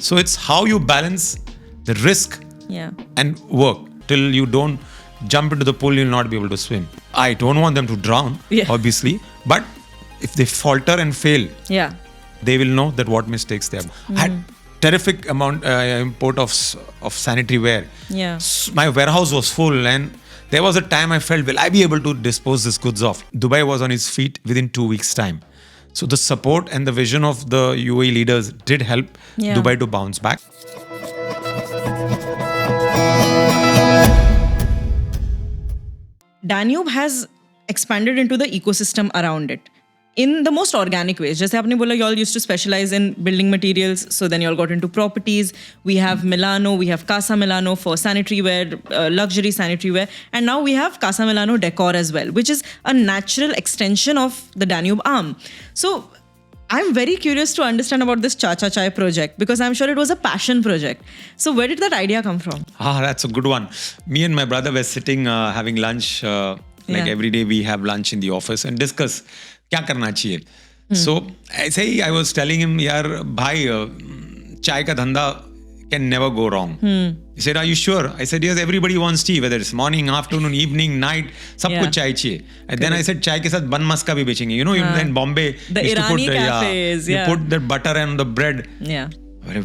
So it's how you balance the risk Yeah. and work. Till you don't jump into the pool, you'll not be able to swim. I don't want them to drown, Yeah. obviously, but if they falter and fail, Yeah. they will know that what mistakes they have. I had terrific amount import of sanitary ware. Yeah. My warehouse was full, and there was a time I felt, will I be able to dispose this goods off? Dubai was on its feet within 2 weeks' time. So the support and the vision of the UAE leaders did help Yeah. Dubai to bounce back. Danube has expanded into the ecosystem around it in the most organic ways. Just like you all used to specialize in building materials, so then you all got into properties. We have Milano, we have Casa Milano for sanitary ware, luxury sanitary ware, and now we have Casa Milano Decor as well, which is a natural extension of the Danube arm. So I'm very curious to understand about this Cha Cha Chai project, because I'm sure it was a passion project. So where did that idea come from? That's a good one. Me and my brother were sitting having lunch. Yeah. Every day we have lunch in the office and discuss क्या करना चाहिए. So ऐसे ही I was telling him, यार भाई चाय का धंधा can never go wrong. He said, are you sure? I said, yes, everybody wants tea, whether it's morning, afternoon, evening, night, सबको चाय चाहिए. And then I said, चाय के साथ बन मस्का भी बेचेंगे. You know, in Bombay, The used to Irani put, cafes, you yeah. put the butter and the bread. Yeah.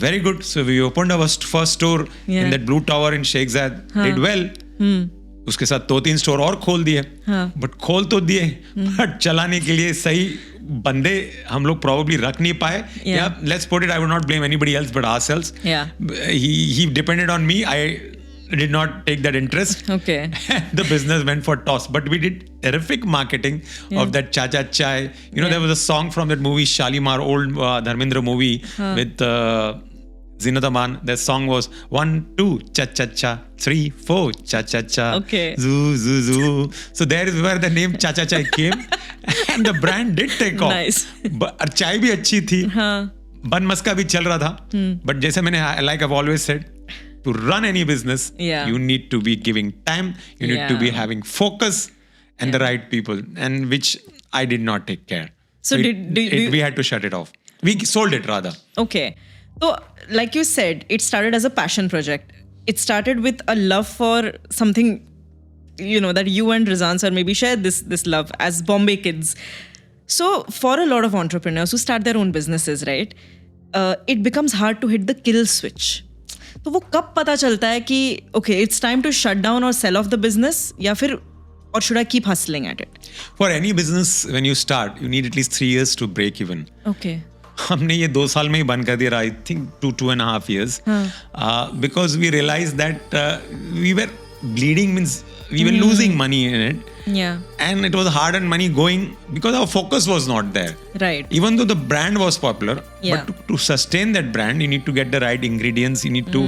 Very good. So we opened our first store in that blue tower in Sheikh Zayed. Did well. उसके साथ 2-3 store और खोल दिए. But खोल तो दिए, but चलाने के लिए सही बंदे हम लोग probably रख नहीं पाए. Yeah, let's put it, I would not blame anybody else but ourselves. Yeah. He depended on me. I did not take that interest. Okay. The business went for toss. But we did terrific marketing of that Cha Cha Chai. You know, there was a song from that movie Shalimar, old Dharmendra movie with Zinat Aman. The song was 1, 2, cha cha cha, 3, 4, cha cha cha, Okay. zoo zoo zoo. So there is where the name Cha Cha Chai came, and the brand did take off. Nice. But चाय भी अच्छी थी, बन मस्का भी चल रहा था. But जैसे मैंने like I've always said, to run any business, you need to be giving time, you need to be having focus and the right people, and which I did not take care. So we had to shut it off. We sold it rather. Okay. So, like you said, it started as a passion project. It started with a love for something, you know, that you and Rizan sir maybe share this love as Bombay kids. So, for a lot of entrepreneurs who start their own businesses, right, it becomes hard to hit the kill switch. तो वो कब पता चलता है कि okay, it's time to shut down or sell off the business, या फिर or should I keep hustling at it? For any business, when you start, you need at least 3 years to break even. Okay. हमने ये 2 साल में ही बंद कर दिया. I think 2.5 years, because we realized that we were bleeding, means we were losing money in it. Yeah. And it was hard-earned money going because our focus was not there. Right. Even though the brand was popular, Yeah. but to sustain that brand, you need to get the right ingredients. You need to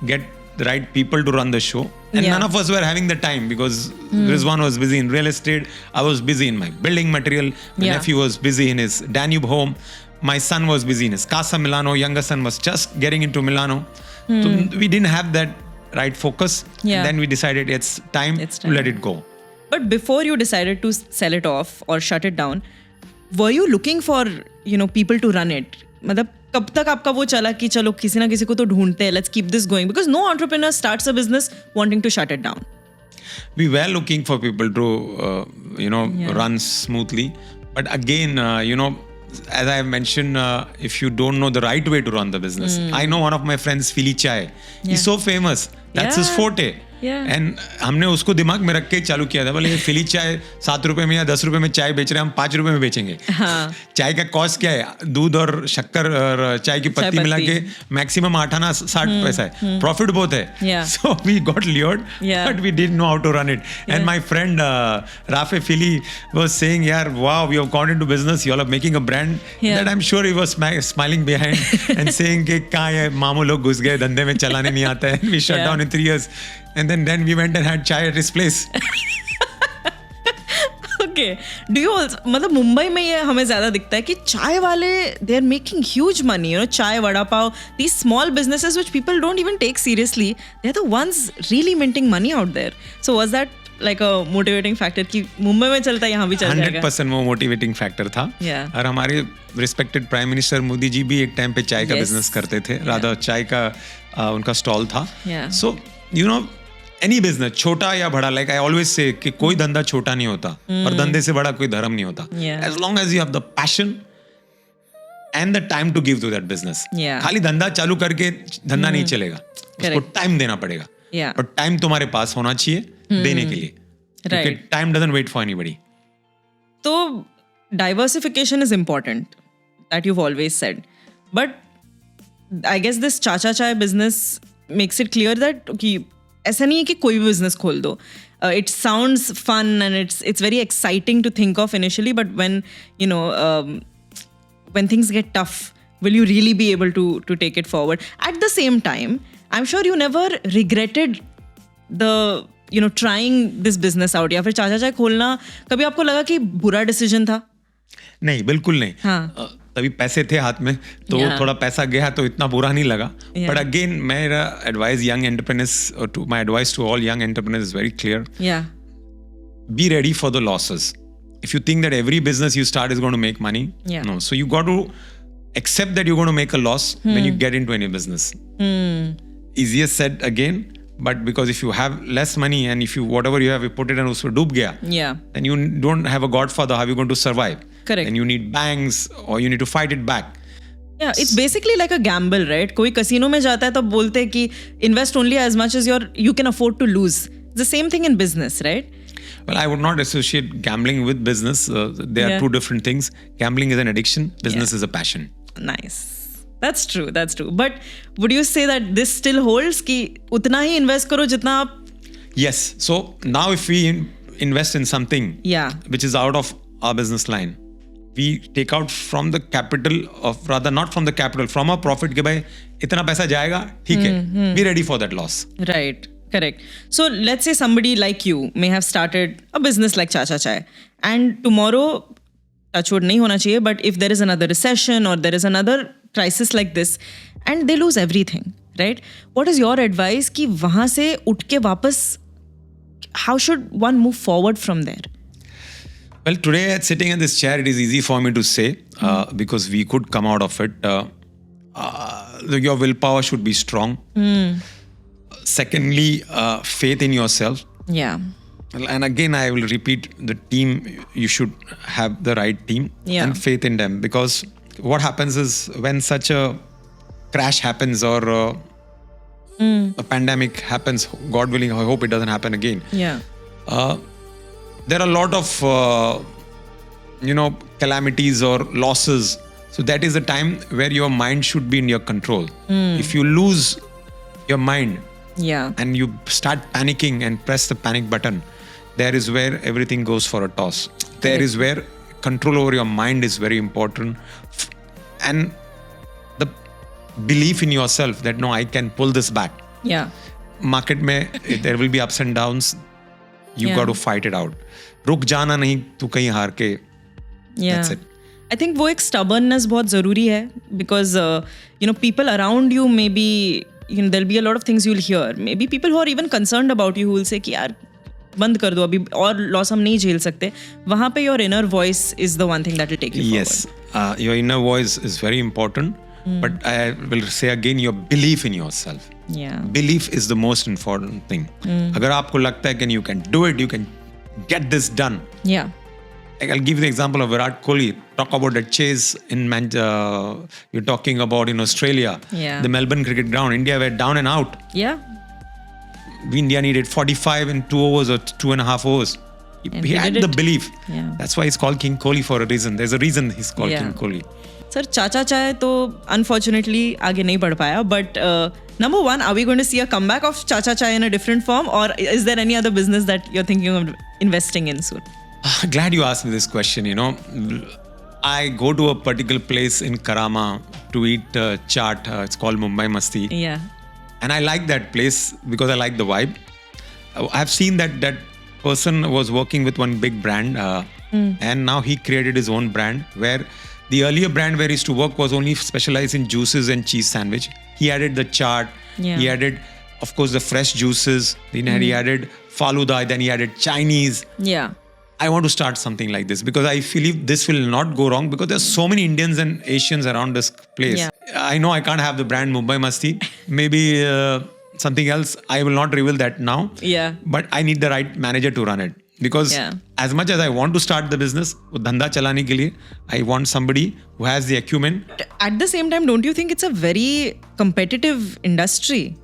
get the right people to run the show. And none of us were having the time because Rizwan was busy in real estate. I was busy in my building material. My nephew was busy in his Danube home. My son was busy in his Casa Milano. Younger son was just getting into Milano. So we didn't have that right focus. Yeah. And then we decided it's time to let it go. But before you decided to sell it off or shut it down, were you looking for, you know, people to run it? मतलब कब तक आपका वो चला कि चलो किसी ना किसी को तो ढूंढते हैं, let's keep this going, because no entrepreneur starts a business wanting to shut it down. We were looking for people to, run smoothly. But again, as I have mentioned, if you don't know the right way to run the business, I know one of my friends, Philly Chai. He's so famous. That's his forte. Yeah. And हमने उसको दिमाग में रख के चालू किया था, बोले ये फिली चाय 7 रुपए में या 10 रुपए में चाय बेच रहे हैं, हम 5 रुपए में बेचेंगे. चाय का कॉस्ट क्या है? दूध और शक्कर और चाय की पत्ती मिला के मैक्सिमम 8-60 पैसा है. प्रॉफिट बहुत है. So we got lured, but we didn't know how to run it. And my friend Rafe Philly was saying, "यार, wow, we have gone into business. You all are making a brand." That I'm sure he was smiling behind and saying कि कहाँ है मामू लोग घुस गए धंधे में चलाने नहीं आता है. We shut down in 3 years. And then we went and had chai at his place. Okay. Do you also, मतलब मुंबई में ये हमें ज़्यादा दिखता है कि चाय वाले they are making huge money, you know, चाय vada pav, these small businesses which people don't even take seriously, they're the ones really minting money out there. So was that like a motivating factor कि मुंबई में चलता है यहाँ भी चल जाएगा? 100% वो मोटिवेटिंग फैक्टर था. Yeah. और हमारे respected prime minister Modi ji भी एक टाइम पे चाय का Yes. बिजनेस करते थे. राधा चाय का उनका स्टॉल था. Yeah. So you know any business छोटा या बड़ा, लाइक आई ऑलवेज से कि कोई धंधा छोटा नहीं होता और धंधे से बड़ा कोई धर्म नहीं होता. Yeah. As long as you have the passion and the time to give to that business. Yeah. खाली धंधा चालू करके धंधा नहीं चलेगा, उसको Correct. टाइम देना पड़ेगा. Yeah. और टाइम तुम्हारे पास होना चाहिए देने के लिए, क्योंकि Right. Time doesn't wait for anybody. तो diversification is important, that you've always said. But I guess this Chacha Chai business makes it clear that कि ऐसा नहीं है कि कोई भी business खोल दो. It sounds fun and it's very exciting to think of initially, but when when things get tough, will you really be able to take it forward? At the same time, I'm sure you never regretted the trying this business out, या फिर चाचा चाय खोलना कभी आपको लगा कि बुरा डिसीजन था? नहीं, बिल्कुल नहीं. हाँ. तभी पैसे थे हाथ में तो Yeah. थोड़ा पैसा गया तो इतना बुरा नहीं लगा. Yeah. बट अगेन मेरा advice young entrepreneurs, my advice to all young entrepreneurs is very clear. Yeah. Be ready for the losses. If you think that every business you start is going to make money, Yeah. no. So you got to accept that you're going to make a loss when you get into any business. Easiest said again, but because if you have less money and if you whatever you have you put it and उसमें डूब गया, Yeah. then you don't have a godfather. How are you going to survive? Correct. And you need banks or you need to fight it back. Yeah, it's basically like a gamble, right? कोई casino में जाता है तो बोलते हैं कि invest only as much as you can afford to lose. It's the same thing in business, right? Well, I would not associate gambling with business. They are Yeah. two different things. Gambling is an addiction. Business is a passion. Nice. That's true. That's true. But would you say that this still holds कि उतना ही invest करो जितना आप? Yes. So now if we invest in something Yeah. which is out of our business line, we take out from the capital of, rather not from the capital, from our profit के भाई इतना पैसा जाएगा, ठीक है. Be ready for that loss. Right. Correct. So let's say somebody like you may have started a business like Chacha Chai, and tomorrow, touchwood नहीं होना चाहिए, but if there is another recession or there is another crisis like this, and they lose everything, right? What is your advice कि वहाँ से उठ के वापस, how should one move forward from there? Well, today sitting in this chair, it is easy for me to say because we could come out of it. Your willpower should be strong. Secondly, faith in yourself. Yeah. And again, I will repeat, the team, you should have the right team Yeah. and faith in them. Because what happens is when such a crash happens or a pandemic happens, God willing, I hope it doesn't happen again. Yeah. There are a lot of, calamities or losses. So that is the time where your mind should be in your control. If you lose your mind, Yeah. and you start panicking and press the panic button, there is where everything goes for a toss. There is where control over your mind is very important. And the belief in yourself that, no, I can pull this back. Yeah. Market mein, there will be ups and downs. You Yeah. got to fight it out. रुक जाना नहीं, तू कहीं हार के. Yeah. That's it. I think वो एक stubbornness बहुत ज़रूरी है, because people around you may be, there'll be a lot of things you'll hear. Maybe people who are even concerned about you who will say कि यार बंद कर दो, अभी और लॉस हम नहीं झेल सकते. वहाँ पे your inner voice is the one thing that will take you Yes, forward. your inner voice is very important. But I will say again, your belief in yourself. Yeah. Belief is the most important thing. अगर आपको लगता है कि you can do it, you can get this done. Yeah. I'll give you the example of Virat Kohli. Talk about the chase in you're talking about in Australia. Yeah. The Melbourne cricket ground. India were down and out. Yeah. India needed 45 in 2 hours or 2.5 hours. And He he had did the it. belief. Yeah. That's why he's called King Kohli for a reason. There's a reason he's called Yeah. King Kohli. Sir, Chacha Chai तो unfortunately आगे नहीं बढ़ पाया. But number one, are we going to see a comeback of Chacha Chai in a different form, or is there any other business that you're thinking of investing in soon? Glad you asked me this question. I go to a particular place in Karama to eat chaat. It's called Mumbai Masti. Yeah. And I like that place because I like the vibe. I've seen that person was working with one big brand and now he created his own brand, where the earlier brand where he used to work was only specialized in juices and cheese sandwich. He added the chaat. Yeah. He added of course, the fresh juices. Then he added Faluda. Then he added Chinese. Yeah. I want to start something like this because I believe this will not go wrong because there's so many Indians and Asians around this place. Yeah. I know I can't have the brand Mumbai Masti. Maybe something else. I will not reveal that now. Yeah. But I need the right manager to run it. Because as much as I want to start the business, वो धंधा चलाने के लिए, I want somebody who has the acumen. At the same time, don't you think it's a very competitive industry?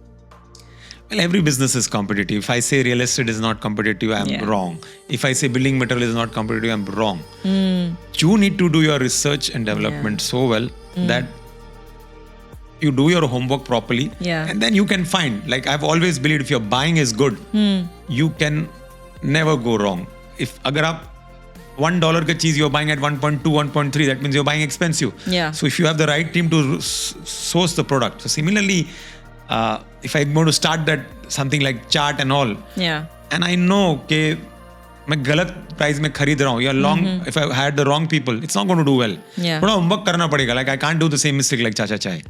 Well, every business is competitive. If I say real estate is not competitive, I'm wrong. If I say building material is not competitive, I'm wrong. You need to do your research and development so well that you do your homework properly. And then you can find, like I've always believed, if your buying is good, you can never go wrong. If agar aap $1 ka cheese you're buying at 1.2, 1.3, that means you're buying expensive. So if you have the right team to source the product. So similarly, if I'm going to start that something like chaat and all, and I know कि मैं गलत price में खरीद रहा हूँ या long, if I had the wrong people, it's not going to do well. थोड़ा homework करना पड़ेगा. Like I can't do the same mistake like Chacha Chai.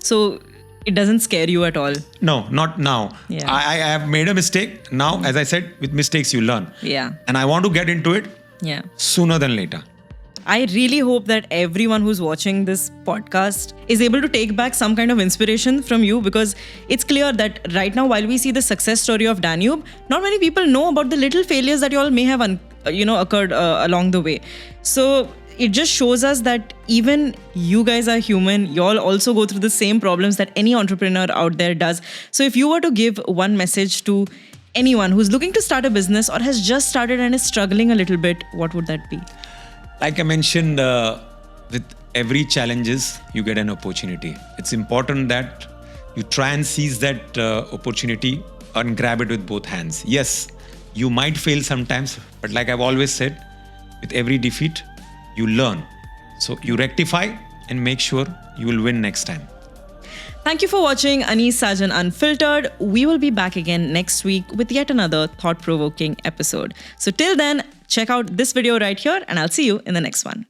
So it doesn't scare you at all? No, not now. I have made a mistake. Now, as I said, with mistakes you learn. And I want to get into it sooner than later. I really hope that everyone who's watching this podcast is able to take back some kind of inspiration from you, because it's clear that right now, while we see the success story of Danube, not many people know about the little failures that you all may have occurred along the way. So it just shows us that even you guys are human. You all also go through the same problems that any entrepreneur out there does. So if you were to give one message to anyone who's looking to start a business or has just started and is struggling a little bit, what would that be? Like I mentioned, with every challenges, you get an opportunity. It's important that you try and seize that opportunity and grab it with both hands. Yes, you might fail sometimes, but like I've always said, with every defeat, you learn. So you rectify and make sure you will win next time. Thank you for watching Anees Sajan Unfiltered. We will be back again next week with yet another thought-provoking episode. So till then, check out this video right here and I'll see you in the next one.